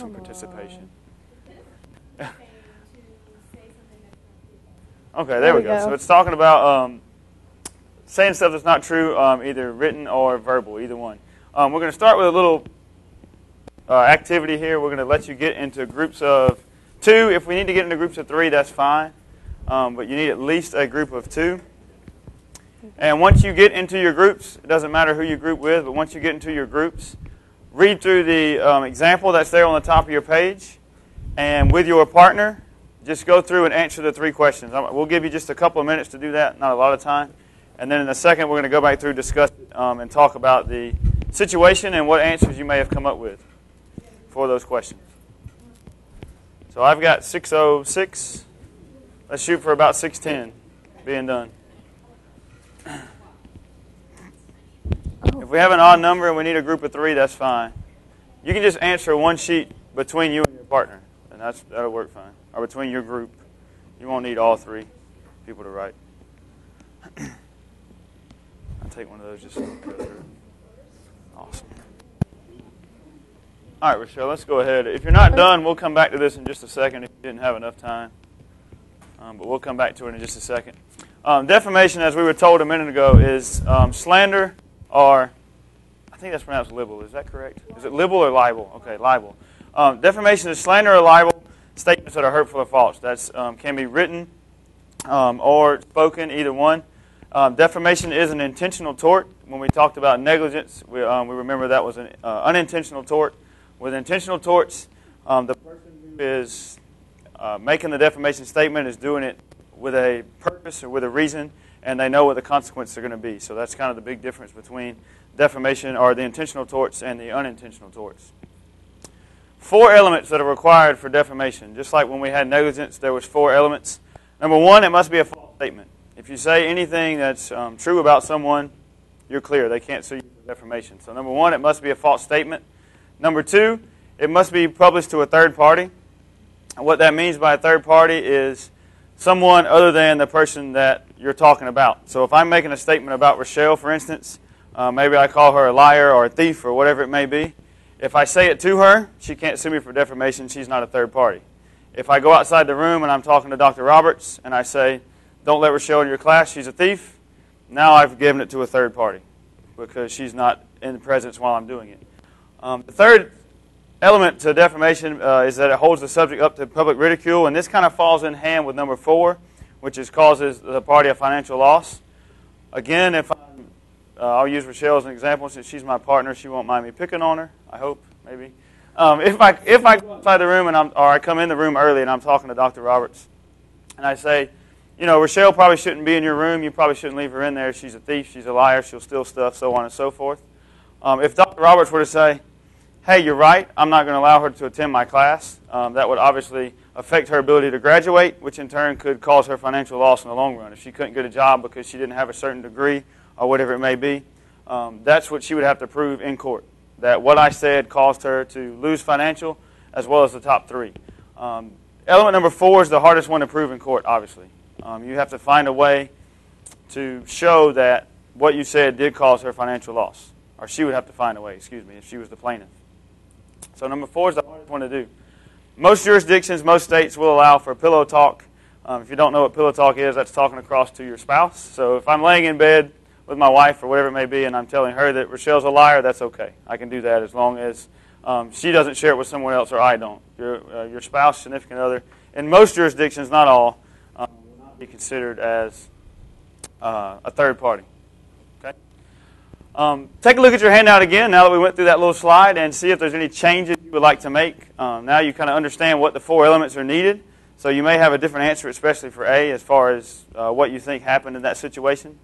some participation. Okay, there we go. So it's talking about saying stuff that's not true, either written or verbal, either one. We're going to start with a little activity here. We're going to let you get into groups of 2. If we need to get into groups of 3, that's fine. But you need at least a group of 2. And once you get into your groups, it doesn't matter who you group with, but once you get into your groups, read through the example that's there on the top of your page. And with your partner, just go through and answer the 3 questions. We'll give you just a couple of minutes to do that, not a lot of time. And then in a second, we're going to go back through, discuss and talk about the situation and what answers you may have come up with for those questions. So I've got 6:06. Let's shoot for about 6:10 being done. If we have an odd number and we need a group of 3, that's fine. You can just answer one sheet between you and your partner, and that'll work fine. Or between your group. You won't need all 3 people to write. I'll take one of those just so we can go through. Awesome. All right, Rochelle, let's go ahead. If you're not done, we'll come back to this in just a second if you didn't have enough time. But we'll come back to it in just a second. Defamation, as we were told a minute ago, is slander or, I think that's pronounced libel. Is that correct? Is it libel or libel? Okay, libel. Defamation is slander or libel statements that are hurtful or false. That can be written or spoken, either one. Defamation is an intentional tort. When we talked about negligence, we remember that was an unintentional tort. With intentional torts, the person who is making the defamation statement is doing it with a purpose or with a reason, and they know what the consequences are going to be. So that's kind of the big difference between defamation or the intentional torts and the unintentional torts. 4 elements that are required for defamation. Just like when we had negligence, there was 4 elements. Number 1, it must be a false statement. If you say anything that's true about someone, you're clear. They can't sue you for defamation. So number 1, it must be a false statement. Number 2, it must be published to a third party. And what that means by a third party is someone other than the person that you're talking about. So if I'm making a statement about Rochelle, for instance, maybe I call her a liar or a thief or whatever it may be. If I say it to her, she can't sue me for defamation. She's not a third party. If I go outside the room and I'm talking to Dr. Roberts and I say, don't let Rochelle in your class, she's a thief, now I've given it to a third party because she's not in the presence while I'm doing it. The third element to defamation is that it holds the subject up to public ridicule, and this kind of falls in hand with number 4, which is causes the party a financial loss. Again, if I'll use Rochelle as an example since she's my partner, she won't mind me picking on her. I hope, maybe. If I go outside the room or I come in the room early and I'm talking to Dr. Roberts, and I say, you know, Rochelle probably shouldn't be in your room. You probably shouldn't leave her in there. She's a thief. She's a liar. She'll steal stuff, so on and so forth. If Dr. Roberts were to say, hey, you're right, I'm not going to allow her to attend my class, that would obviously affect her ability to graduate, which in turn could cause her financial loss in the long run. If she couldn't get a job because she didn't have a certain degree or whatever it may be, that's what she would have to prove in court, that what I said caused her to lose financial as well as the top 3. Element number 4 is the hardest one to prove in court, obviously. You have to find a way to show that what you said did cause her financial loss. Or she would have to find a way, if she was the plaintiff. So number 4 is the hardest one to do. Most jurisdictions, most states will allow for pillow talk. If you don't know what pillow talk is, that's talking across to your spouse. So if I'm laying in bed with my wife or whatever it may be and I'm telling her that Rochelle's a liar, that's okay. I can do that as long as she doesn't share it with someone else or I don't. Your spouse, significant other, in most jurisdictions, not all, will not be considered as a third party. Okay. Take a look at your handout again now that we went through that little slide and see if there's any changes you would like to make. Now you kind of understand what the 4 elements are needed. So you may have a different answer, especially for A, as far as what you think happened in that situation.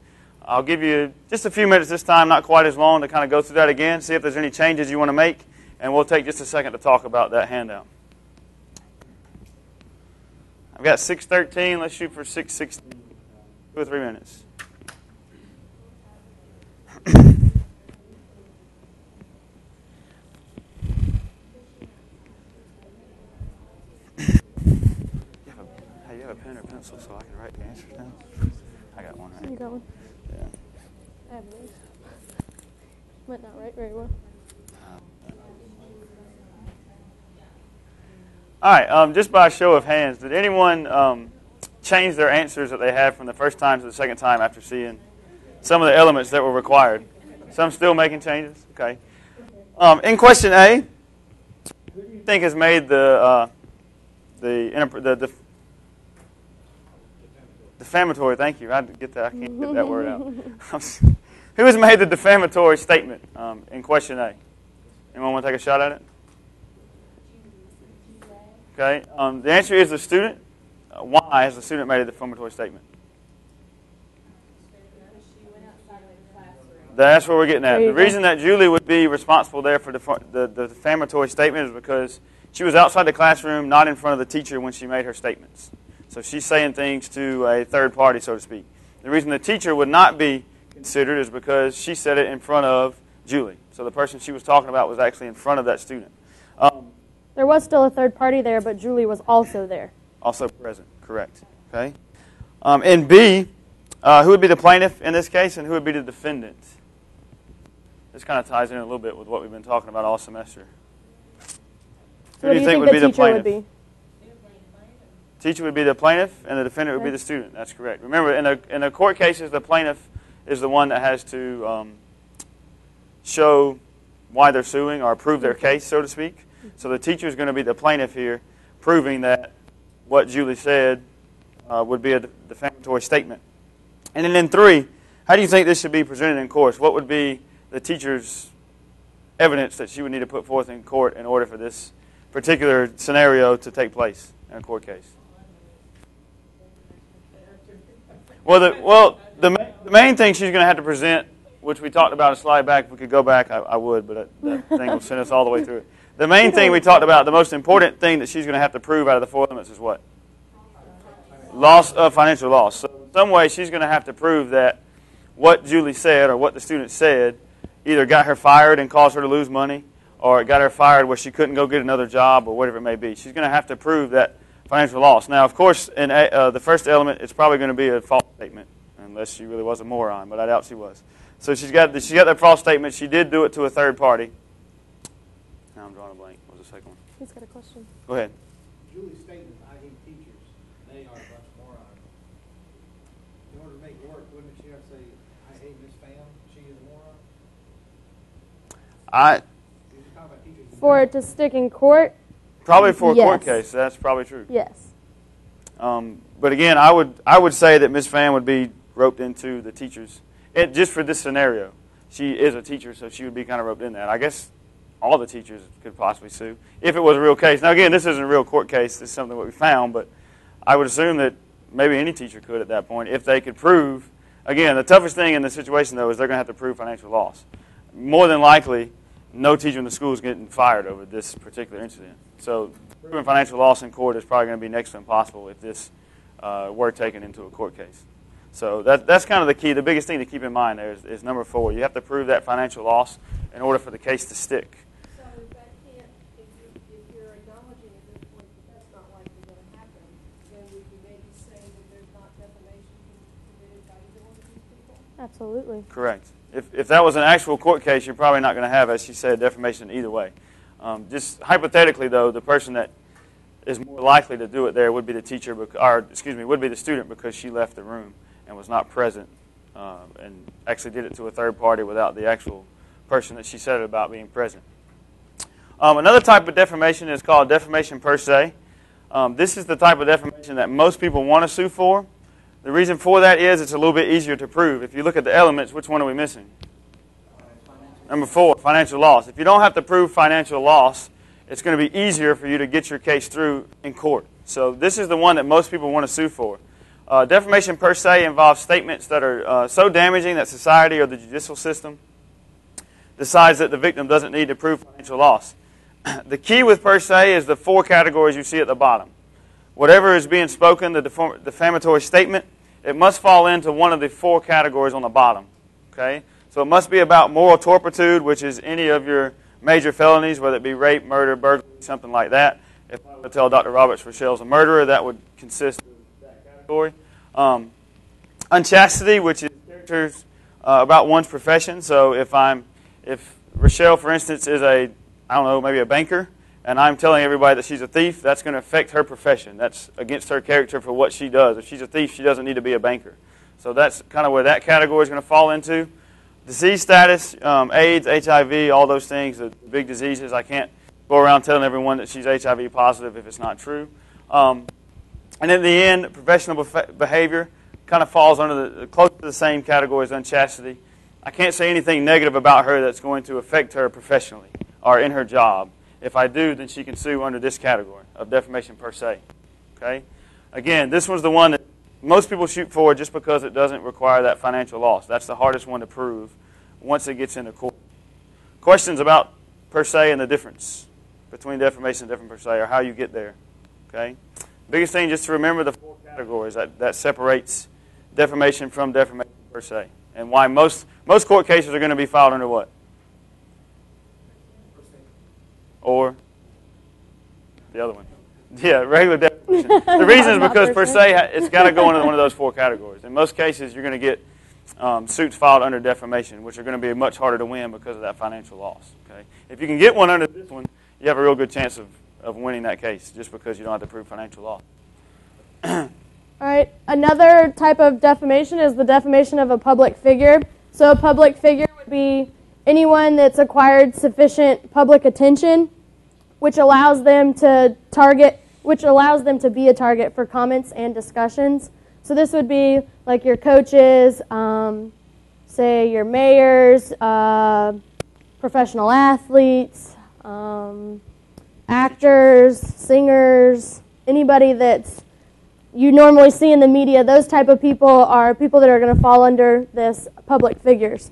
I'll give you just a few minutes this time, not quite as long, to kind of go through that again, see if there's any changes you want to make, and we'll take just a second to talk about that handout. I've got 6:13. Let's shoot for 6:16. 2 or 3 minutes. You have a pen or pencil so I can write the answers down? I got one, right? You got one? Yeah. I have these. Might not write very well. All right, just by a show of hands, did anyone change their answers that they had from the first time to the second time after seeing some of the elements that were required? Some still making changes? Okay. In question A, who do you think has made the defamatory? Thank you. I can't get that word out. Who has made the defamatory statement in question A? Anyone want to take a shot at it? Okay. The answer is the student. Why has the student made a defamatory statement? That's what we're getting at. The reason that Julie would be responsible there for the defamatory statement is because she was outside the classroom, not in front of the teacher when she made her statements. So she's saying things to a third party, so to speak. The reason the teacher would not be considered is because she said it in front of Julie. So the person she was talking about was actually in front of that student. There was still a third party there, but Julie was also there. Also present, correct. Okay. In B, who would be the plaintiff in this case, and who would be the defendant? This kind of ties in a little bit with what we've been talking about all semester. So who do you think would be the plaintiff? Teacher would be the plaintiff, and the defendant would be the student. That's correct. Remember, in the court cases, the plaintiff is the one that has to show why they're suing or prove their case, so to speak. So the teacher is going to be the plaintiff here, proving that what Julie said would be a defamatory statement. And then in 3, how do you think this should be presented in court? What would be the teacher's evidence that she would need to put forth in court in order for this particular scenario to take place in a court case? Well, the main thing she's going to have to present, which we talked about a slide back. If we could go back, I would, but that thing will send us all the way through it. The main thing we talked about, the most important thing that she's going to have to prove out of the 4 elements is what? Loss of financial loss. So in some way, she's going to have to prove that what Julie said or what the student said either got her fired and caused her to lose money, or it got her fired where she couldn't go get another job, or whatever it may be. She's going to have to prove that financial loss. Now, of course, in the first element, it's probably going to be a false statement, unless she really was a moron, but I doubt she was. So she got that false statement. She did do it to a third party. Now I'm drawing a blank. What was the second one? He's got a question. Go ahead. Julie's statement, I hate teachers. They are a bunch of morons. In order to make it work, wouldn't she have to say, I hate Miss Pham, she is a moron? For it to stick in court? Probably for a court case. That's probably true. Yes. But again, I would say that Miss Pham would be roped into the teachers. Just for this scenario. She is a teacher, so she would be kind of roped in that. I guess all the teachers could possibly sue if it was a real case. Now, again, this isn't a real court case. This is something that we found, but I would assume that maybe any teacher could at that point if they could prove. Again, the toughest thing in the situation, though, is they're going to have to prove financial loss. More than likely, no teacher in the school is getting fired over this particular incident. So proving financial loss in court is probably going to be next to impossible if this were taken into a court case. So that's kind of the key. The biggest thing to keep in mind there is number 4. You have to prove that financial loss in order for the case to stick. So if that can't, if you're acknowledging at this point that that's not likely going to happen, then would you maybe say that there's not defamation committed by either one of these people? Absolutely. Correct. If that was an actual court case, you're probably not going to have, as she said, defamation either way. Just hypothetically, though, the person that is more likely to do it there would be the teacher, would be the student because she left the room and was not present and actually did it to a third party without the actual person that she said about being present. Another type of defamation is called defamation per se. This is the type of defamation that most people want to sue for. The reason for that is it's a little bit easier to prove. If you look at the elements, which one are we missing? Number 4, financial loss. If you don't have to prove financial loss, it's going to be easier for you to get your case through in court. So this is the one that most people want to sue for. Defamation per se involves statements that are so damaging that society or the judicial system decides that the victim doesn't need to prove financial loss. The key with per se is the 4 categories you see at the bottom. Whatever is being spoken, the defamatory statement, it must fall into one of the 4 categories on the bottom. Okay? So it must be about moral turpitude, which is any of your major felonies, whether it be rape, murder, burglary, something like that. If I were to tell Dr. Roberts Rochelle's a murderer, that would consist of that category. Unchastity, which is characters about one's profession. So if Rochelle, for instance, is maybe a banker, and I'm telling everybody that she's a thief, that's going to affect her profession. That's against her character for what she does. If she's a thief, she doesn't need to be a banker. So that's kind of where that category is going to fall into. Disease status, AIDS, HIV, all those things, the big diseases. I can't go around telling everyone that she's HIV positive if it's not true. And in the end, professional behavior kind of falls under close to the same category as unchastity. I can't say anything negative about her that's going to affect her professionally or in her job. If I do, then she can sue under this category of defamation per se. Okay? Again, this one's the one that most people shoot for just because it doesn't require that financial loss. That's the hardest one to prove once it gets into court. Questions about per se and the difference between defamation and defamation per se, or how you get there. Okay? Biggest thing, just to remember the 4 categories that separates defamation from defamation per se, and why most court cases are going to be filed under what? Or the other one. Yeah, regular defamation. The reason is because per se, it's got to go into one of those 4 categories. In most cases, you're going to get suits filed under defamation, which are going to be much harder to win because of that financial loss. Okay? If you can get one under this one, you have a real good chance of winning that case just because you don't have to prove financial loss. All right. Another type of defamation is the defamation of a public figure. So a public figure would be anyone that's acquired sufficient public attention, which allows them to be a target for comments and discussions. So this would be like your coaches, say your mayors, professional athletes, actors, singers, anybody that's you normally see in the media. Those type of people are people that are going to fall under this public figures.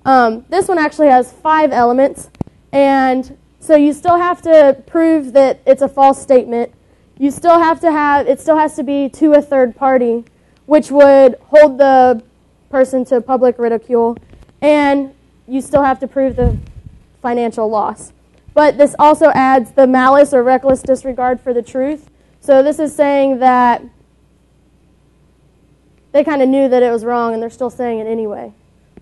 This one actually has 5 elements, and so you still have to prove that it's a false statement. You still have to it still has to be to a third party, which would hold the person to public ridicule, and you still have to prove the financial loss. But this also adds the malice or reckless disregard for the truth. So this is saying that they kind of knew that it was wrong, and they're still saying it anyway.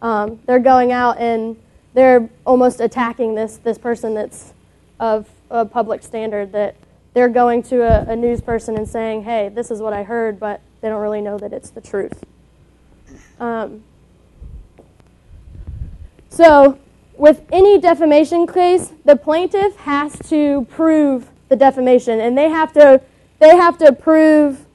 They're going out and they're almost attacking this person that's of a public standard, that they're going to a news person and saying, hey, this is what I heard, but they don't really know that it's the truth. So with any defamation case, the plaintiff has to prove the defamation, and they have to prove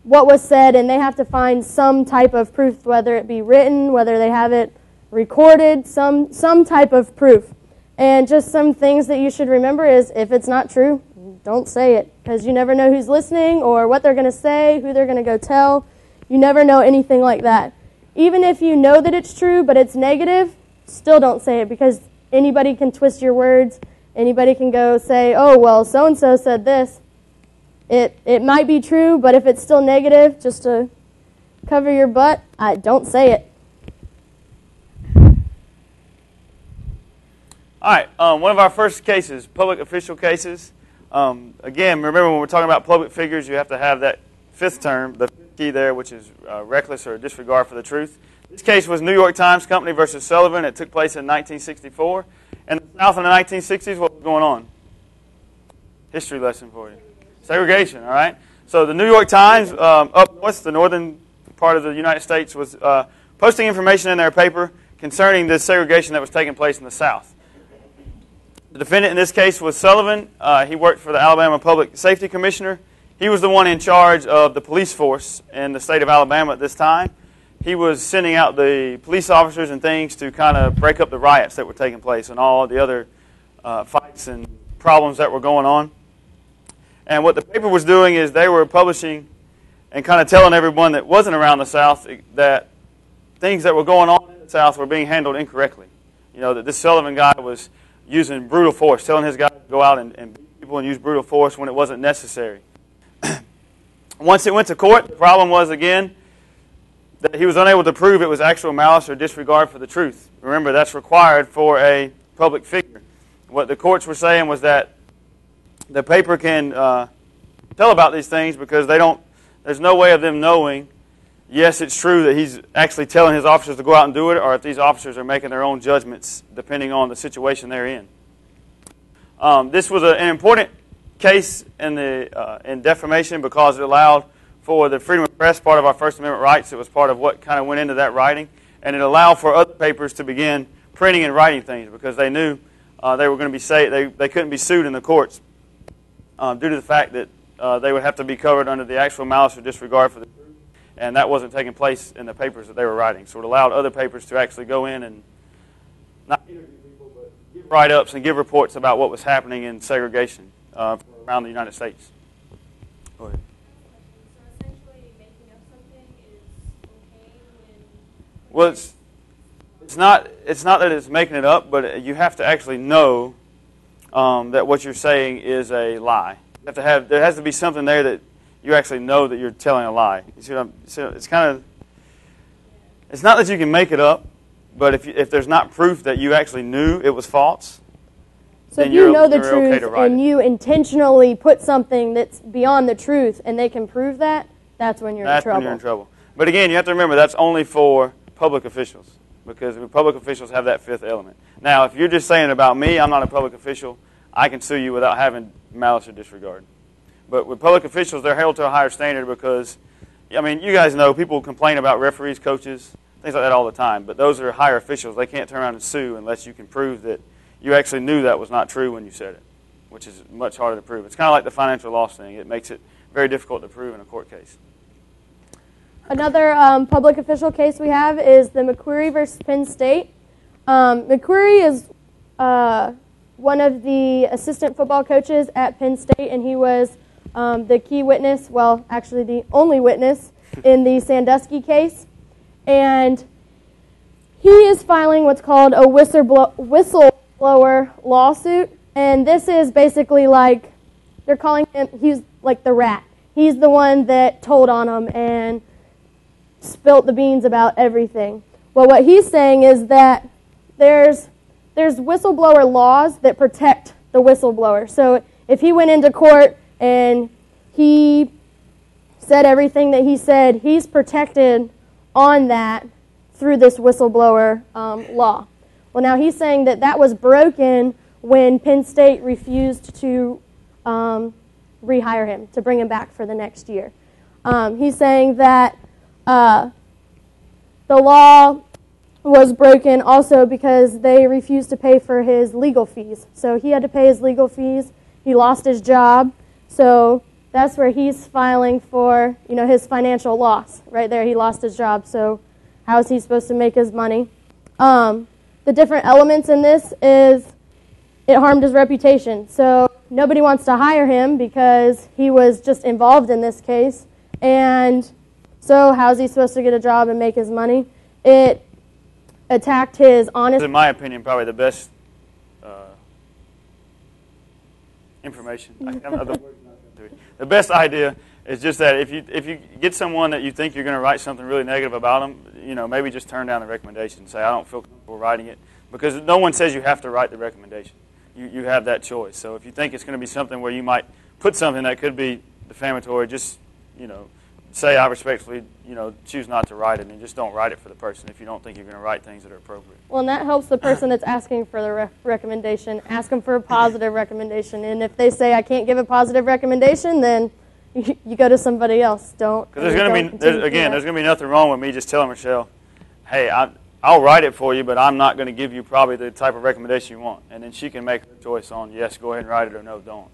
what was said, and they have to find some type of proof, whether it be written, whether they have it recorded, some type of proof. And just some things that you should remember is if it's not true, don't say it, because you never know who's listening or what they're going to say, who they're going to go tell. You never know anything like that. Even if you know that it's true but it's negative, still don't say it, because anybody can twist your words. Anybody can go say, oh, well, so-and-so said this. It might be true, but if it's still negative, just to cover your butt, don't say it. All right, one of our first cases, public official cases. Again, remember when we're talking about public figures, you have to have that 5th term, the 5th key there, which is reckless or disregard for the truth. This case was New York Times Company versus Sullivan. It took place in 1964. In the South in the 1960s, what was going on? History lesson for you. Segregation, all right? So the New York Times, up north, the northern part of the United States, was posting information in their paper concerning this segregation that was taking place in the South. The defendant in this case was Sullivan. He worked for the Alabama Public Safety Commissioner. He was the one in charge of the police force in the state of Alabama at this time. He was sending out the police officers and things to kind of break up the riots that were taking place and all the other fights and problems that were going on. And what the paper was doing is they were publishing and kind of telling everyone that wasn't around the South that things that were going on in the South were being handled incorrectly. You know, that this Sullivan guy was using brutal force, telling his guys to go out and beat people and use brutal force when it wasn't necessary. Once it went to court, the problem was, again, that he was unable to prove it was actual malice or disregard for the truth. Remember, that's required for a public figure. What the courts were saying was that the paper can tell about these things because there's no way of them knowing, yes, it's true that he's actually telling his officers to go out and do it, or if these officers are making their own judgments depending on the situation they're in. This was an important case in defamation because it allowed for the freedom of press, part of our First Amendment rights. It was part of what kind of went into that writing, and it allowed for other papers to begin printing and writing things because they knew they were going to be they couldn't be sued in the courts due to the fact that they would have to be covered under the actual malice or disregard for the truth, and that wasn't taking place in the papers that they were writing. So it allowed other papers to actually go in and not interview people, but give write-ups and give reports about what was happening in segregation around the United States. Go ahead. So essentially, making up something is okay when... Well, it's not that it's making it up, but you have to actually know that what you're saying is a lie. You have there has to be something there that you actually know that you're telling a lie. You see what it's kind of, it's not that you can make it up, but if there's not proof that you actually knew it was false, so then if you know the you're truth okay to write and it. you intentionally put something that's beyond the truth and they can prove that, that's when you're in trouble. That's when you're in trouble. But again, you have to remember that's only for public officials because public officials have that fifth element. Now, if you're just saying about me, I'm not a public official, I can sue you without having malice or disregard. But with public officials, they're held to a higher standard because, I mean, you guys know people complain about referees, coaches, things like that all the time. But those are higher officials. They can't turn around and sue unless you can prove that you actually knew that was not true when you said it, which is much harder to prove. It's kind of like the financial loss thing. It makes it very difficult to prove in a court case. Another public official case we have is the McQuarrie versus Penn State. McQuarrie is one of the assistant football coaches at Penn State, and he was the key witness, well, actually the only witness in the Sandusky case. And he is filing what's called a whistleblower lawsuit, and this is basically like, they're calling him, he's like the rat. He's the one that told on them and spilt the beans about everything. Well, what he's saying is that there's whistleblower laws that protect the whistleblower. So if he went into court and he said everything that he said, he's protected on that through this whistleblower law. Well, now he's saying that that was broken when Penn State refused to rehire him, to bring him back for the next year. He's saying that the law was broken also because they refused to pay for his legal fees. So he had to pay his legal fees. He lost his job. So that's where he's filing for, his financial loss. Right there, he lost his job. So how is he supposed to make his money? The different elements in this is it harmed his reputation. So nobody wants to hire him because he was just involved in this case. And so how is he supposed to get a job and make his money? It attacked his honesty. In my opinion, probably the best information. The best idea is just that if you get someone that you think you're going to write something really negative about them, maybe just turn down the recommendation and say, I don't feel comfortable writing it. Because no one says you have to write the recommendation. You have that choice. So if you think it's going to be something where you might put something that could be defamatory, just, say I respectfully, choose not to write it, and just don't write it for the person if you don't think you're going to write things that are appropriate. Well, and that helps the person that's asking for the recommendation. Ask them for a positive recommendation, and if they say I can't give a positive recommendation, then you go to somebody else. Don't. Because there's going to be nothing wrong with me just telling Michelle, hey, I'll write it for you, but I'm not going to give you probably the type of recommendation you want, and then she can make her choice on yes, go ahead and write it, or no, don't.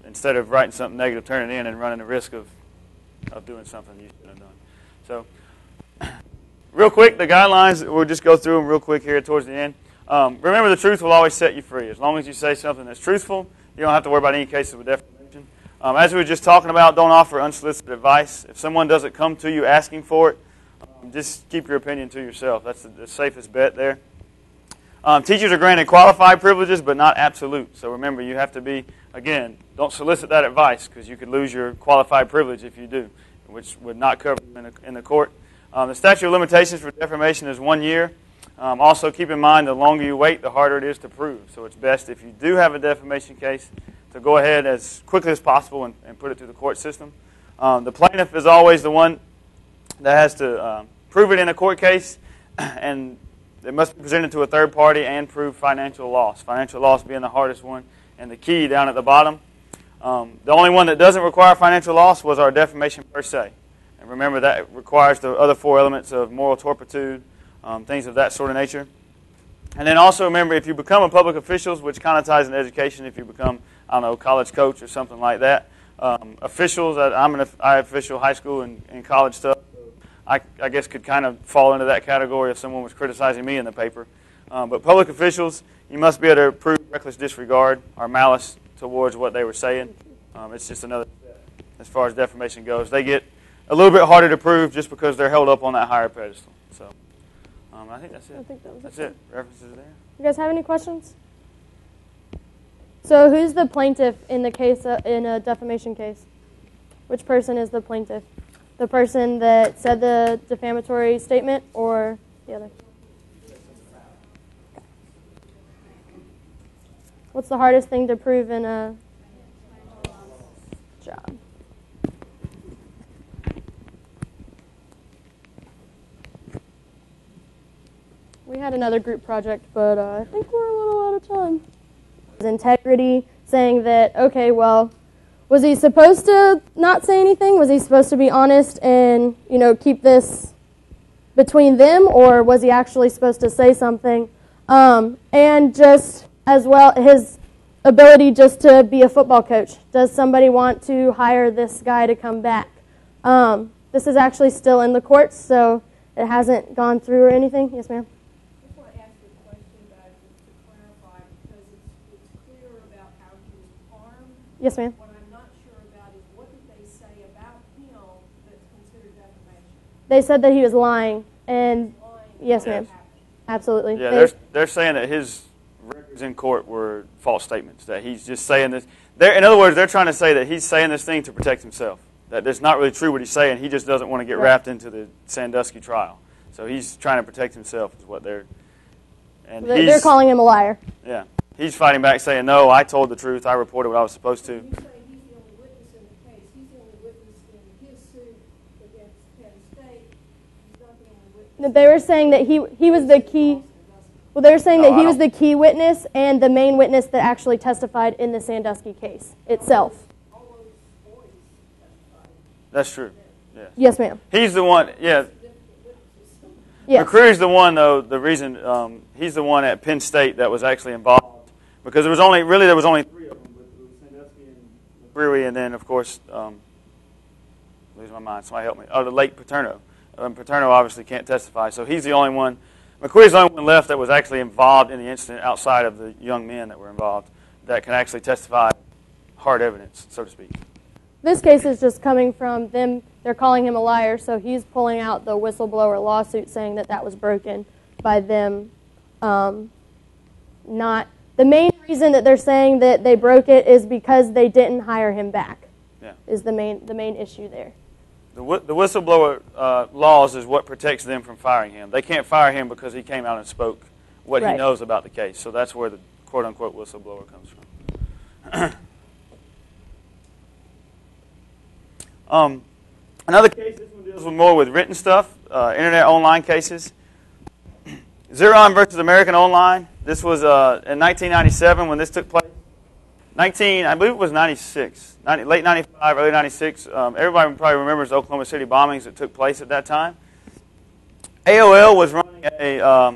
Instead of writing something negative, turn it in and running the risk of doing something you shouldn't have done. So, real quick, the guidelines, we'll just go through them real quick here towards the end. Remember, the truth will always set you free. As long as you say something that's truthful, you don't have to worry about any cases with defamation. As we were just talking about, don't offer unsolicited advice. If someone doesn't come to you asking for it, just keep your opinion to yourself. That's the safest bet there. Teachers are granted qualified privileges, but not absolute. So remember, you have to be, again, don't solicit that advice because you could lose your qualified privilege if you do, which would not cover in the court. The statute of limitations for defamation is 1 year. Also, keep in mind, the longer you wait, the harder it is to prove. So it's best if you do have a defamation case to go ahead as quickly as possible and put it through the court system. The plaintiff is always the one that has to prove it in a court case, and it must be presented to a third party and prove financial loss. Financial loss being the hardest one. and the key down at the bottom. The only one that doesn't require financial loss was our defamation per se. And remember, that requires the other 4 elements of moral turpitude, things of that sort of nature. And then also remember, if you become a public official, which kind of ties into education, if you become, I don't know, college coach or something like that, officials, I official high school and college stuff, I guess could kind of fall into that category if someone was criticizing me in the paper. But public officials, you must be able to prove reckless disregard or malice towards what they were saying. It's just another step as far as defamation goes. They get a little bit harder to prove just because they're held up on that higher pedestal. So I think that's it. I think that's it. References there. You guys have any questions? So who's the plaintiff in the case in a defamation case? Which person is the plaintiff? The person that said the defamatory statement or the other? What's the hardest thing to prove in a job? We had another group project, but I think we're a little out of time. Integrity, saying that, okay, well, was he supposed to not say anything? Was he supposed to be honest and, keep this between them, or was he actually supposed to say something? And just as well, his ability just to be a football coach. Does somebody want to hire this guy to come back? This is actually still in the courts, so it hasn't gone through or anything. Yes, ma'am? I just want to ask you a question about it to clarify, because it's clear about how he was harmed. Yes, ma'am. What I'm not sure about is what did they say about him that's considered defamation? They said that he was lying, and Lying. yes, ma'am. Absolutely. Yeah, they're saying that his records in court were false statements, that he's just saying this. In other words, they're trying to say that he's saying this thing to protect himself, that it's not really true what he's saying. He just doesn't want to get wrapped into the Sandusky trial. So he's trying to protect himself is what they're... And they're calling him a liar. Yeah. He's fighting back saying, no, I told the truth. I reported what I was supposed to. You say he's the only witness in the case. He's the only witness in his suit against Penn State. He's not the only witness. They were saying that he was the key... Well, they were saying that he was the key witness and the main witness that actually testified in the Sandusky case itself. All those boys testified. That's true. Yes. Yes, ma'am. He's the one, yeah. Yes. McCreary's the one, though, the reason, he's the one at Penn State that was actually involved. Because there was only 3 of them. It was Sandusky and McCreary, and then, of course, lose my mind, somebody help me. Oh, the late Paterno. Paterno obviously can't testify, so he's the only one. McCreary's the only one left that was actually involved in the incident outside of the young men that were involved that can actually testify hard evidence, so to speak. This case is just coming from them. They're calling him a liar, so he's pulling out the whistleblower lawsuit saying that that was broken by them not... The main reason that they're saying that they broke it is because they didn't hire him back. Yeah. Is the main issue there. The whistleblower laws is what protects them from firing him. They can't fire him because he came out and spoke what he knows about the case. So that's where the quote-unquote whistleblower comes from. Another case, this one deals more with written stuff, internet online cases. Xeron versus American Online. This was in 1997 when this took place. I believe it was 96, late 95, early 96. Everybody probably remembers the Oklahoma City bombings that took place at that time. AOL was running a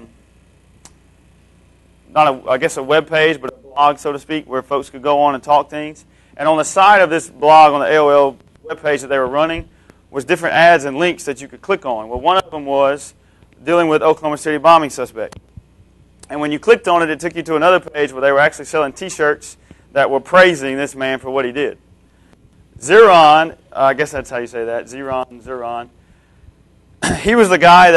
web page, but a blog, so to speak, where folks could go on and talk things. And on the side of this blog, on the AOL web page that they were running, was different ads and links that you could click on. Well, one of them was dealing with Oklahoma City bombing suspect. And when you clicked on it, it took you to another page where they were actually selling T-shirts that were praising this man for what he did. Xeron, I guess that's how you say that, Xeron. He was the guy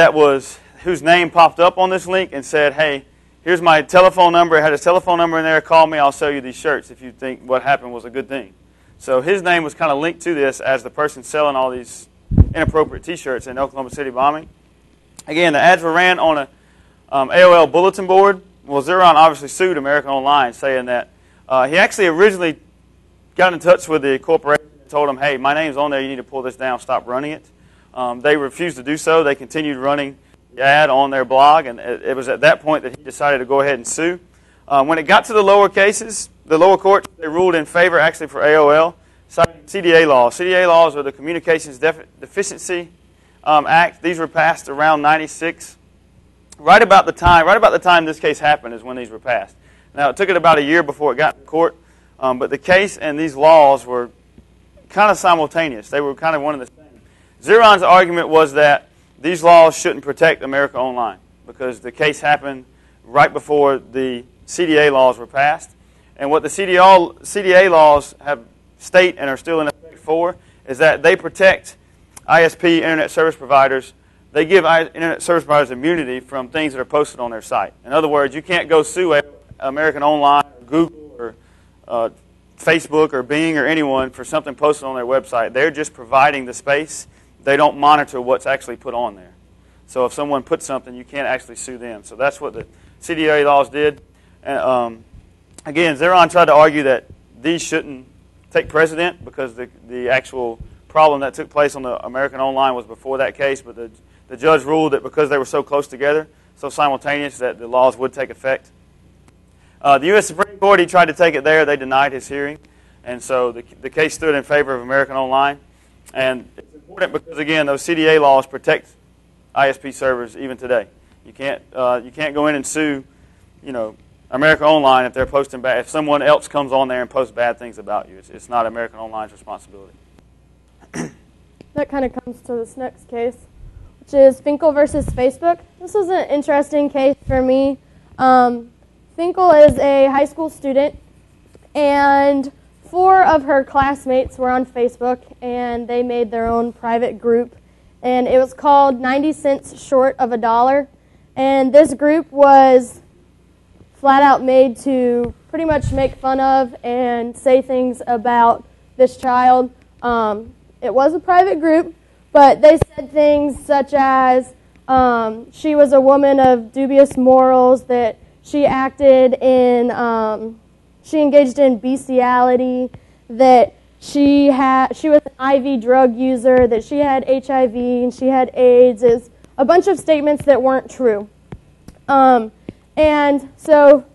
whose name popped up on this link and said, hey, here's my telephone number. It had his telephone number in there. Call me. I'll sell you these shirts if you think what happened was a good thing. So his name was kind of linked to this as the person selling all these inappropriate T-shirts in Oklahoma City bombing. Again, the ads were ran on a AOL bulletin board. Well, Xeron obviously sued American Online, saying that he actually originally got in touch with the corporation and told them, hey, my name's on there. You need to pull this down. Stop running it. They refused to do so. They continued running the ad on their blog, and it was at that point that he decided to go ahead and sue. When it got to the lower cases, the lower courts, they ruled in favor actually for AOL, citing CDA laws. CDA laws are the Communications Deficiency Act. These were passed around 96. Right about the time this case happened is when these were passed. Now, it took it about a year before it got to court, but the case and these laws were kind of simultaneous. They were kind of one and the same. Xeron's argument was that these laws shouldn't protect America Online because the case happened right before the CDA laws were passed. And what the CDA laws have state and are still in effect for is that they protect ISP, Internet Service Providers. They give Internet Service Providers immunity from things that are posted on their site. In other words, you can't go sue American Online, or Google, or Facebook, or Bing, or anyone for something posted on their website. They're just providing the space. They don't monitor what's actually put on there. So if someone puts something, you can't actually sue them. So that's what the CDA laws did. And again, Xeron tried to argue that these shouldn't take precedent because the actual problem that took place on the American Online was before that case, but the judge ruled that because they were so close together, so simultaneous, that the laws would take effect. The U.S. Supreme Court, he tried to take it there. They denied his hearing. And so the case stood in favor of American Online. And it's important because, again, those CDA laws protect ISP servers even today. You can't go in and sue, American Online if they're posting bad. If someone else comes on there and posts bad things about you, it's not American Online's responsibility. That kind of comes to this next case, which is Finkel versus Facebook. This was an interesting case for me. Finkel is a high school student, and 4 of her classmates were on Facebook, and they made their own private group, and it was called 90 Cents Short of a Dollar, and this group was flat out made to pretty much make fun of and say things about this child. It was a private group, but they said things such as she was a woman of dubious morals, that she acted in, she engaged in bestiality, that she was an IV drug user, that she had HIV and she had AIDS. It's a bunch of statements that weren't true. And so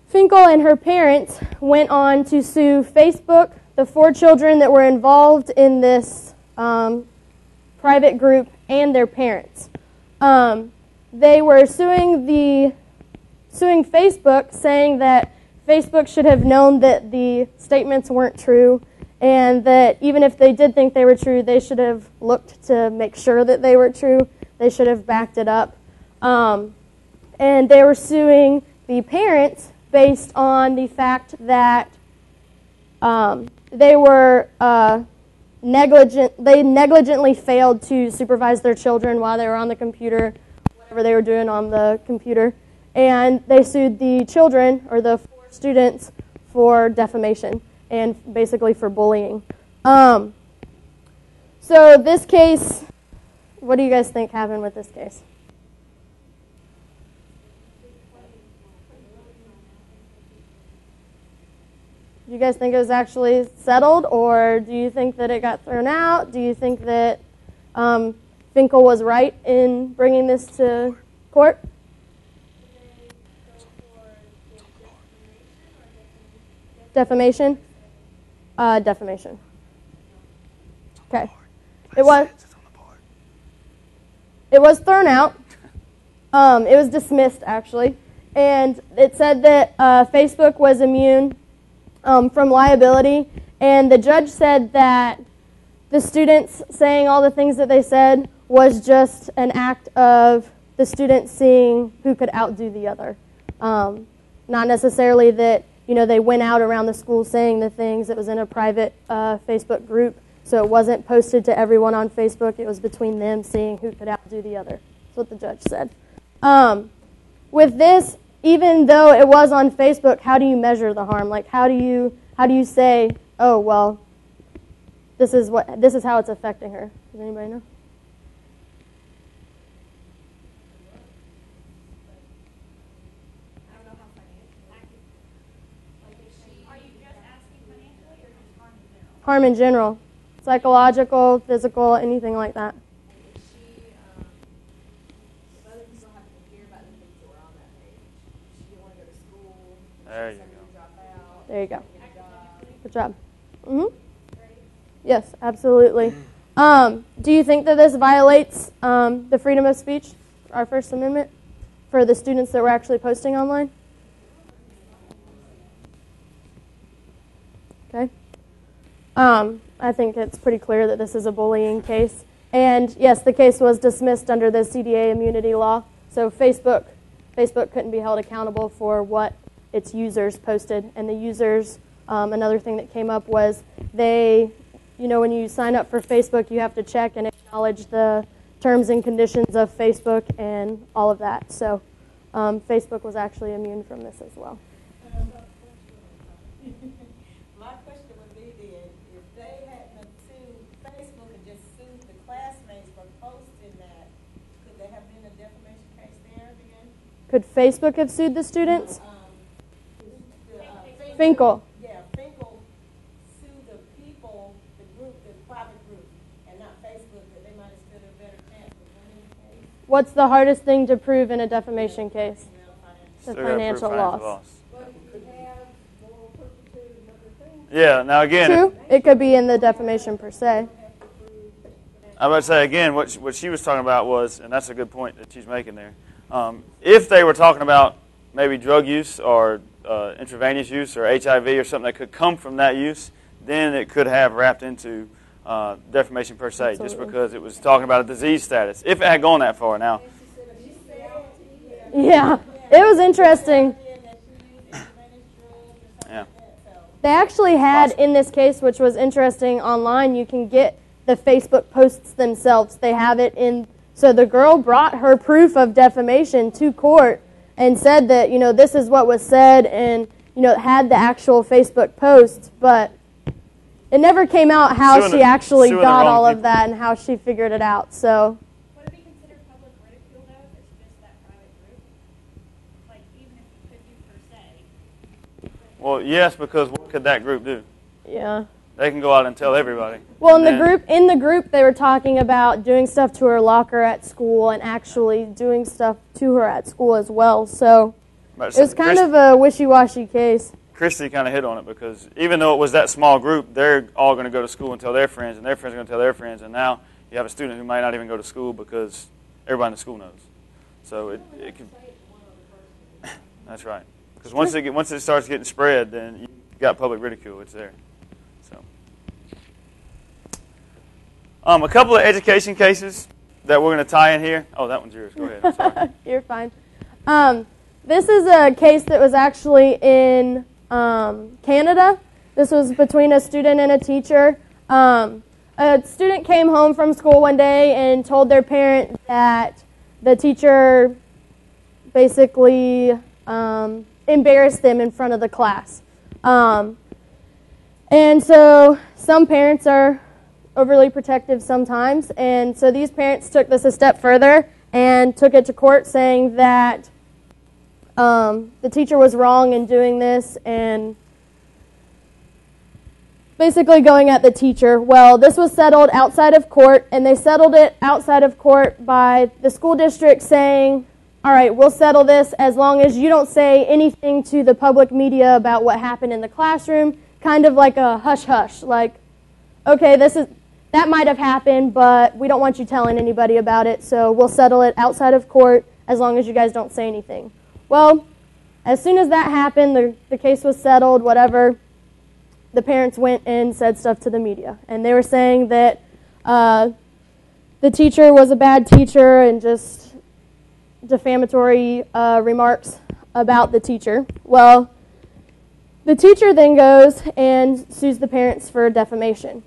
Finkel and her parents went on to sue Facebook, the 4 children that were involved in this private group, and their parents. They were suing Facebook, saying that Facebook should have known that the statements weren't true, and that even if they did think they were true, they should have looked to make sure that they were true. They should have backed it up. And they were suing the parents based on the fact that they were negligent. They negligently failed to supervise their children while they were on the computer, whatever they were doing on the computer. And they sued the children, or the 4 students, for defamation and basically for bullying. So this case, what do you guys think happened with this case? Do you guys think it was actually settled, or do you think that it got thrown out? Do you think that Finkel was right in bringing this to court? Defamation? Defamation. Okay. It was thrown out. It was dismissed, actually. And it said that Facebook was immune from liability. And the judge said that the students saying all the things that they said was just an act of the students seeing who could outdo the other. Not necessarily that they went out around the school saying the things. It was in a private Facebook group, so it wasn't posted to everyone on Facebook. It was between them seeing who could outdo the other. That's what the judge said. With this, even though it was on Facebook, how do you measure the harm? Like, how do you say, oh well, this is how it's affecting her? Does anybody know? Harm in general. Psychological, physical, anything like that. If other people have to hear about the things that were on that page, she didn't want to go to school, There you go. Good job. Yes, absolutely. Do you think that this violates the freedom of speech, our First Amendment, for the students that were actually posting online? Okay. I think it's pretty clear that this is a bullying case. And yes, the case was dismissed under the CDA immunity law. So Facebook couldn't be held accountable for what its users posted. And the users, another thing that came up was when you sign up for Facebook, you have to check and acknowledge the terms and conditions of Facebook and all of that. So Facebook was actually immune from this as well. My question would be then, if they hadn't sued Facebook and just sued the classmates for posting that, could there have been a defamation case there again? Could Facebook have sued the students? Finkel. Yeah, Finkel sued the people, the group, the private group, and not Facebook, that they might have stood a better chance of winning the case. What's the hardest thing to prove in a defamation case? The Still gotta prove financial loss. But you have moral turpitude and other things. Yeah, now again, True. It could be in the defamation per se. I would say again, what she was talking about was, and that's a good point that she's making there. If they were talking about maybe drug use or intravenous use or HIV or something that could come from that use, then it could have wrapped into defamation per se, just because it was talking about a disease status. If it had gone that far, now. Yeah, it was interesting. Yeah. They actually had in this case, which was interesting online, you can get the Facebook posts themselves. They have it in. So the girl brought her proof of defamation to court and said that, this is what was said, and, it had the actual Facebook post, but it never came out how she actually got all of that and how she figured it out. So would it be considered public ridicule, though, if it's just that private group? Like, even if it could be per se? Well, yes, because what could that group do? yeah. They can go out and tell everybody. Well, in the group, they were talking about doing stuff to her locker at school and actually doing stuff to her at school as well. So it was kind of a wishy-washy case. Christy kind of hit on it because even though it was that small group, they're all going to go to school and tell their friends, and their friends are going to tell their friends, and now you have a student who might not even go to school because everybody in the school knows. So it could. That's right. Because once it starts getting spread, then you got public ridicule. It's there. A couple of education cases that we're going to tie in here. Oh, that one's yours. Go ahead. I'm sorry. You're fine. This is a case that was actually in Canada. This was between a student and a teacher. A student came home from school one day and told their parent that the teacher basically embarrassed them in front of the class. And so some parents are overly protective sometimes, and so these parents took this a step further and took it to court saying that the teacher was wrong in doing this and basically going at the teacher. Well, this was settled outside of court, and they settled it outside of court by the school district saying, all right, we'll settle this as long as you don't say anything to the public media about what happened in the classroom, kind of like a hush-hush, like, okay, that might have happened, but we don't want you telling anybody about it, so we'll settle it outside of court as long as you guys don't say anything. Well, as soon as that happened, the case was settled, whatever, the parents went and said stuff to the media. And they were saying that the teacher was a bad teacher and just defamatory remarks about the teacher. Well, the teacher then goes and sues the parents for defamation.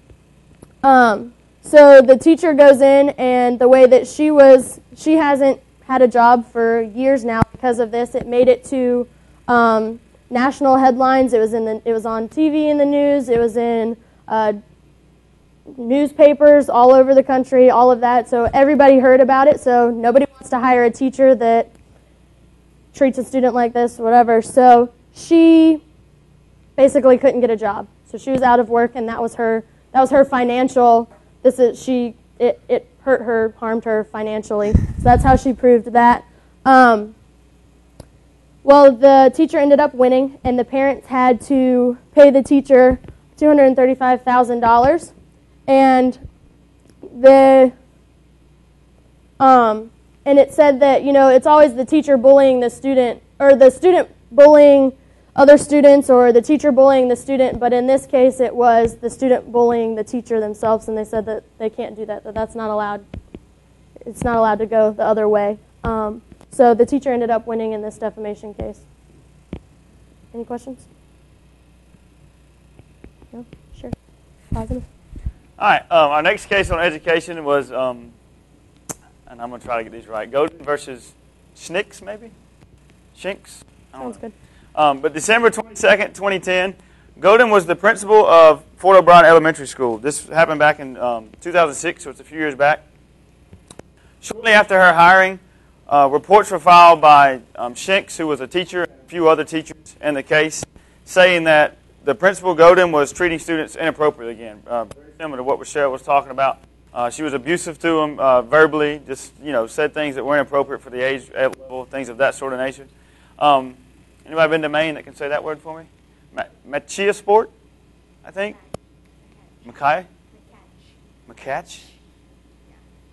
So the teacher goes in, and the way that she hasn't had a job for years now because of this. It made it to national headlines. It was on TV in the news. It was in newspapers all over the country, all of that. So everybody heard about it. So nobody wants to hire a teacher that treats a student like this, whatever. So she basically couldn't get a job. So she was out of work, and that was her financial. It hurt her, harmed her financially. So that's how she proved that. Well, the teacher ended up winning, and the parents had to pay the teacher $235,000. And and it said that, it's always the teacher bullying the student, or the student bullying other students, or the teacher bullying the student. But in this case, it was the student bullying the teacher themselves, and they said that they can't do that, that's not allowed. It's not allowed to go the other way. So the teacher ended up winning in this defamation case. Any questions? No? Sure. Positive? All right. Our next case on education was, and I'm going to try to get these right, Godin versus Schnicks, maybe? Shinks? Sounds good. But December 22nd, 2010, Godin was the principal of Fort O'Brien Elementary School. This happened back in 2006, so it's a few years back. Shortly after her hiring, reports were filed by Shinks, who was a teacher, and a few other teachers in the case, saying that the principal, Godin, was treating students inappropriately again, very similar to what Cheryl was talking about. She was abusive to them verbally, just said things that weren't appropriate for the age level, things of that sort of nature. Anybody been to Maine that can say that word for me? Machia sport, I think. Mackay? McCatch?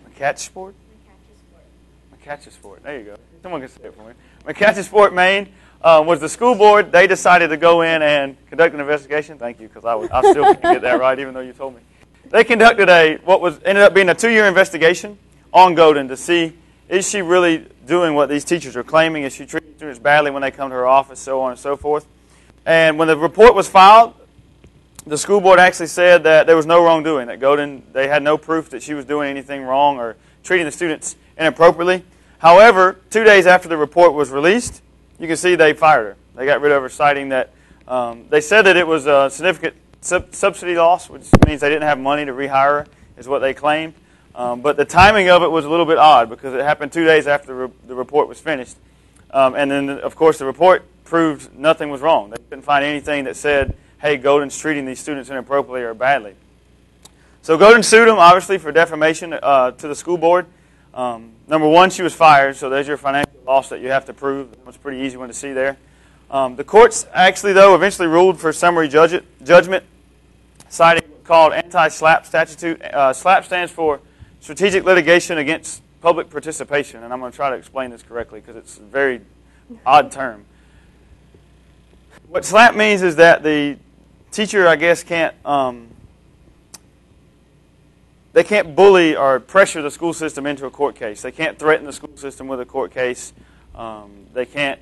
McCatch sport? McCatchesport. There you go. Someone can say it for me. McCatchesport, Maine, was the school board. They decided to go in and conduct an investigation. Thank you, because I still can't get that right, even though you told me. They conducted ended up being a 2-year investigation on Godin to see, is she really doing what these teachers are claiming? Is she treating students badly when they come to her office, so on and so forth? And when the report was filed, the school board actually said that there was no wrongdoing, that Godin, they had no proof that she was doing anything wrong or treating the students inappropriately. However, 2 days after the report was released, you can see they fired her. They got rid of her, citing that they said that it was a significant subsidy loss, which means they didn't have money to rehire her, is what they claimed. But the timing of it was a little bit odd because it happened 2 days after the report was finished. And then, of course, the report proved nothing was wrong. They couldn't find anything that said, hey, Godin's treating these students inappropriately or badly. So Godin sued them, obviously, for defamation to the school board. Number one, she was fired, so there's your financial loss that you have to prove. That was a pretty easy one to see there. The courts actually, though, eventually ruled for summary judgment, citing what's called anti-SLAPP statute. SLAPP stands for Strategic Litigation Against Public Participation, and I'm going to try to explain this correctly because it's a very odd term. What SLAPP means is that the teacher, I guess, can't they can't bully or pressure the school system into a court case. They can't threaten the school system with a court case. They can't,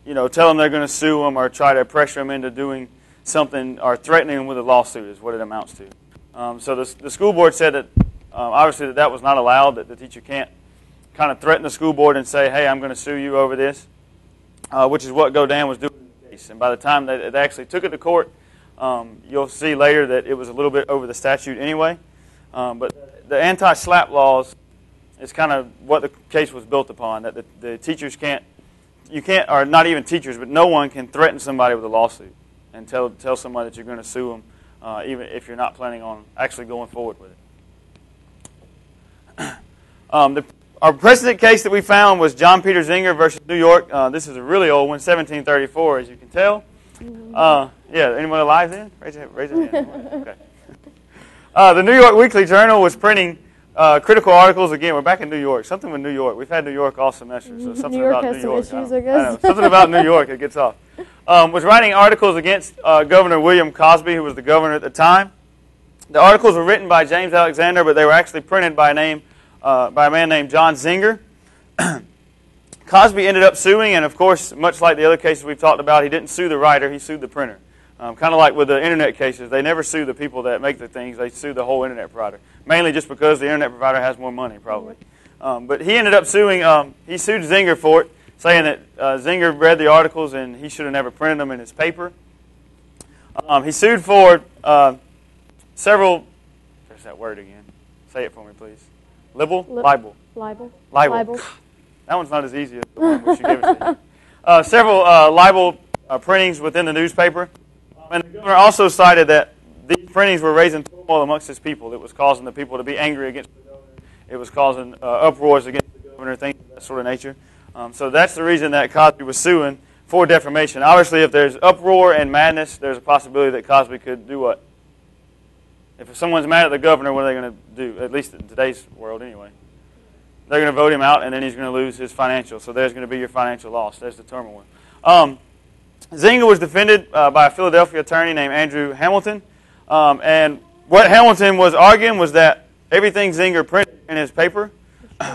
tell them they're going to sue them or try to pressure them into doing something or threatening them with a lawsuit is what it amounts to. So the school board said that obviously that was not allowed, that the teacher can't kind of threaten the school board and say, hey, I'm going to sue you over this, which is what Godin was doing in the case. And by the time they actually took it to court, you'll see later that it was a little bit over the statute anyway. But the anti-SLAPP laws is kind of what the case was built upon, that the teachers or not even teachers, but no one can threaten somebody with a lawsuit and tell somebody that you're going to sue them, even if you're not planning on actually going forward with it. Our precedent case that we found was John Peter Zinger versus New York. This is a really old one, 1734, as you can tell. Yeah, anyone alive then? Raise your hand. Okay. The New York Weekly Journal was printing critical articles. Again, we're back in New York. Something with New York. We've had New York all semester, so something about New York. Issues, I guess. Something about New York. It gets off. Was writing articles against Governor William Cosby, who was the governor at the time. The articles were written by James Alexander, but they were actually printed by a man named John Zinger. Cosby ended up suing, and of course, much like the other cases we've talked about, he didn't sue the writer, he sued the printer. Kind of like with the internet cases, they never sue the people that make the things, they sue the whole internet provider. Mainly just because the internet provider has more money, probably. But he ended up suing, he sued Zinger for it, saying that Zinger read the articles and he should have never printed them in his paper. He sued for several, there's that word again, say it for me please. Libel? Libel. That one's not as easy as the one which you gave it to you. Several libel printings within the newspaper. And the governor also cited that these printings were raising turmoil amongst his people. It was causing the people to be angry against the governor. It was causing uproars against the governor, things of that sort of nature. So that's the reason that Cosby was suing for defamation. Obviously, if there's uproar and madness, there's a possibility that Cosby could do what? If someone's mad at the governor, what are they going to do? At least in today's world, anyway. They're going to vote him out, and then he's going to lose his financial. So there's going to be your financial loss. There's the turmoil. Zinger was defended by a Philadelphia attorney named Andrew Hamilton. And what Hamilton was arguing was that everything Zinger printed in his paper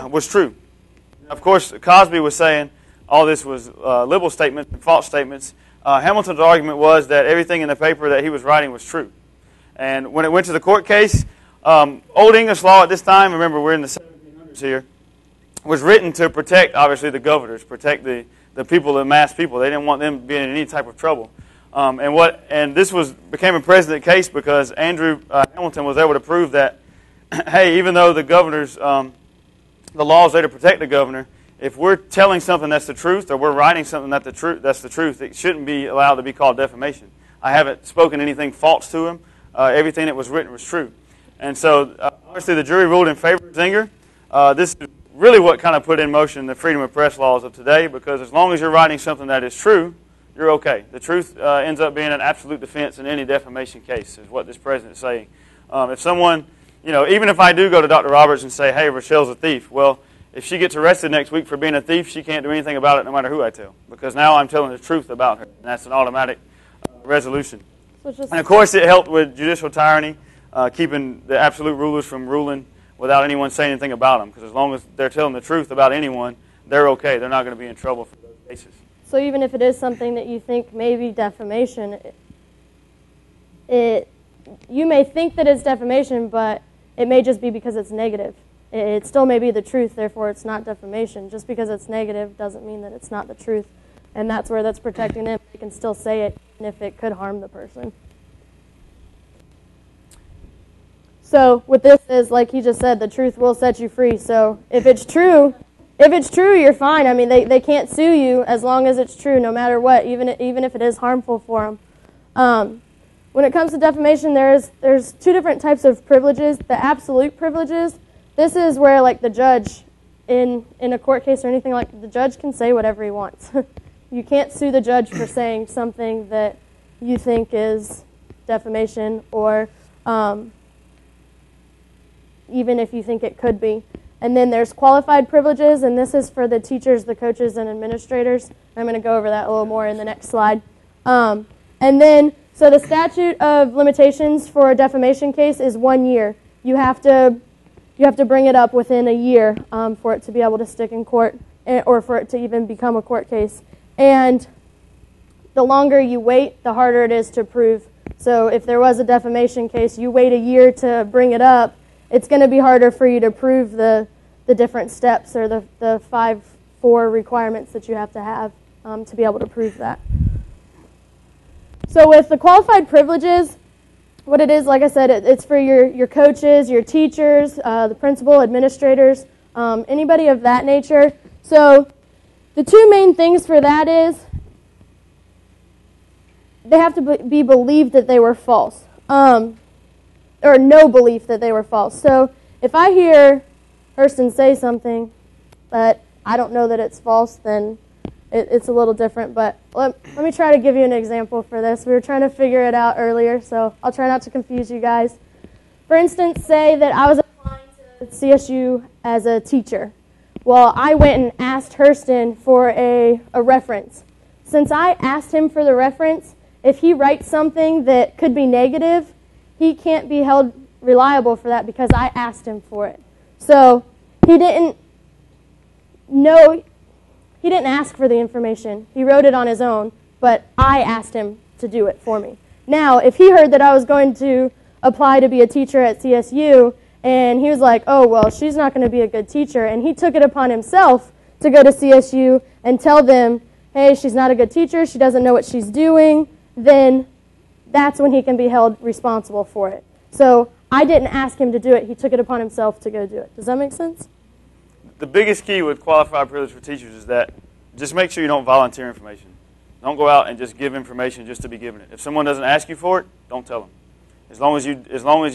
was true. Of course, Cosby was saying all this was libel statements and false statements. Hamilton's argument was that everything in the paper that he was writing was true. And when it went to the court case, Old English law at this time, remember we're in the 1700s here, was written to protect, obviously, the governors, protect the people, the mass people. They didn't want them being in any type of trouble. And this became a precedent case because Andrew Hamilton was able to prove that, hey, even though the governors, the law is there to protect the governor, if we're telling something that's the truth or we're writing something that's the truth, it shouldn't be allowed to be called defamation. I haven't spoken anything false to him. Everything that was written was true. And so, obviously, the jury ruled in favor of Zinger. This is really what kind of put in motion the freedom of press laws of today, because as long as you're writing something that is true, you're okay. The truth ends up being an absolute defense in any defamation case, is what this president is saying. If someone, even if I do go to Dr. Roberts and say, hey, Rochelle's a thief, well, if she gets arrested next week for being a thief, she can't do anything about it no matter who I tell, because now I'm telling the truth about her, and that's an automatic resolution. And of course, it helped with judicial tyranny, keeping the absolute rulers from ruling without anyone saying anything about them, because as long as they're telling the truth about anyone, they're okay. They're not going to be in trouble for those cases. So even if it is something that you think may be defamation, you may think that it's defamation, but it may just be because it's negative. It still may be the truth, therefore it's not defamation. Just because it's negative doesn't mean that it's not the truth. And that's where that's protecting them. They can still say it, even if it could harm the person. So what this is, like he just said, the truth will set you free. So if it's true, you're fine. I mean, they can't sue you as long as it's true, no matter what, even if it is harmful for them. When it comes to defamation, there's two different types of privileges. The absolute privileges. This is where, like, the judge in a court case or anything like that, the judge can say whatever he wants. You can't sue the judge for saying something that you think is defamation, or even if you think it could be. And then there's qualified privileges, and this is for the teachers, the coaches, and administrators. I'm going to go over that a little more in the next slide. And then, so the statute of limitations for a defamation case is 1 year. You have to bring it up within a year for it to be able to stick in court, or for it to even become a court case. And the longer you wait, the harder it is to prove. So if there was a defamation case, you wait a year to bring it up, it's going to be harder for you to prove the different steps, or the 4 requirements that you have to be able to prove that. So with the qualified privileges, what it is, like I said, it's for your coaches, your teachers, the principal, administrators, anybody of that nature. So the two main things for that is they have to be believed that they were false, or no belief that they were false. So if I hear Hurston say something, but I don't know that it's false, then it's a little different. But let me try to give you an example for this. We were trying to figure it out earlier, so I'll try not to confuse you guys. For instance, say that I was applying to CSU as a teacher. Well, I went and asked Hurston for a reference. Since I asked him for the reference, if he writes something that could be negative, he can't be held reliable for that because I asked him for it. So he didn't ask for the information. He wrote it on his own, but I asked him to do it for me. Now, if he heard that I was going to apply to be a teacher at CSU, and he was like, oh, well, she's not going to be a good teacher, and he took it upon himself to go to CSU and tell them, hey, she's not a good teacher, she doesn't know what she's doing, then that's when he can be held responsible for it. So I didn't ask him to do it. He took it upon himself to go do it. Does that make sense? The biggest key with qualified privilege for teachers is that just make sure you don't volunteer information. Don't go out and just give information just to be giving it. If someone doesn't ask you for it, don't tell them. As long as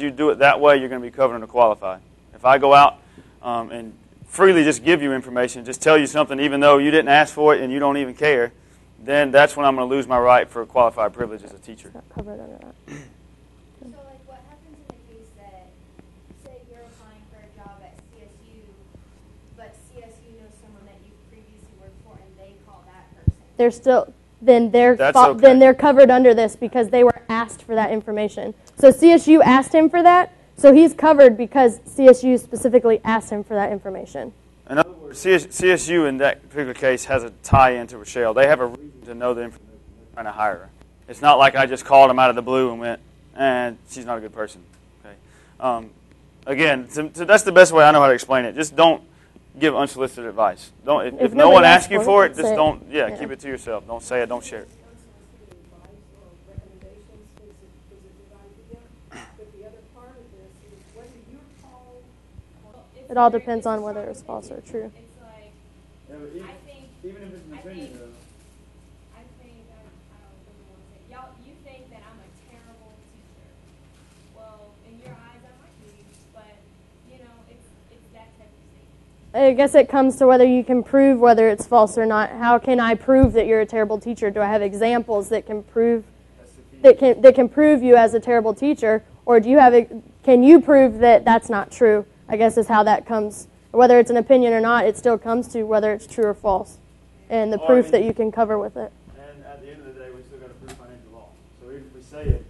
you do it that way, you're going to be covered under qualified. If I go out and freely just give you information, just tell you something even though you didn't ask for it and you don't even care, then that's when I'm going to lose my right for qualified privilege as a teacher. It's not covered under that. So, like, what happens in the case that, say you're applying for a job at CSU, but CSU knows someone that you've previously worked for, and they call that person? They're still then okay. then they're covered under this because they were asked for that information. So CSU asked him for that, so he's covered because CSU specifically asked him for that information. In other words, CSU in that particular case has a tie-in to Rochelle. They have a reason to know the information they're trying to hire her. It's not like I just called them out of the blue and went, she's not a good person. Okay. Again, that's the best way I know how to explain it. Just don't give unsolicited advice. Don't if no one asks you for it, just don't. Yeah, keep it to yourself. Don't say it. Don't share it. Unsolicited advice or recommendations is a good idea. But the other part of this is whether you're told. It all depends on whether it's false or true. It's like, I think, even if it's an opinion, though. I think, I don't really want to say, y'all, you think that I'm a terrible teacher. Well, in your eyes, I might be, but, you know, it's that type of thing. I guess it comes to whether you can prove whether it's false or not. How can I prove that you're a terrible teacher? Do I have examples that can prove that can prove you as a terrible teacher, or can you prove that that's not true? I guess is how that comes. Whether it's an opinion or not, it still comes to whether it's true or false, and the proof that you can cover with it. And at the end of the day, we still got to prove financial loss. So even if we say it,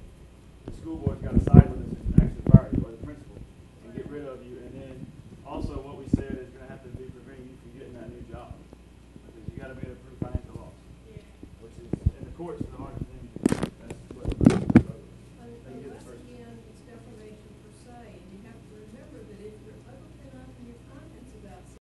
the school board's got to side with us and actually fire you, or the principal, and get rid of you. And then also what we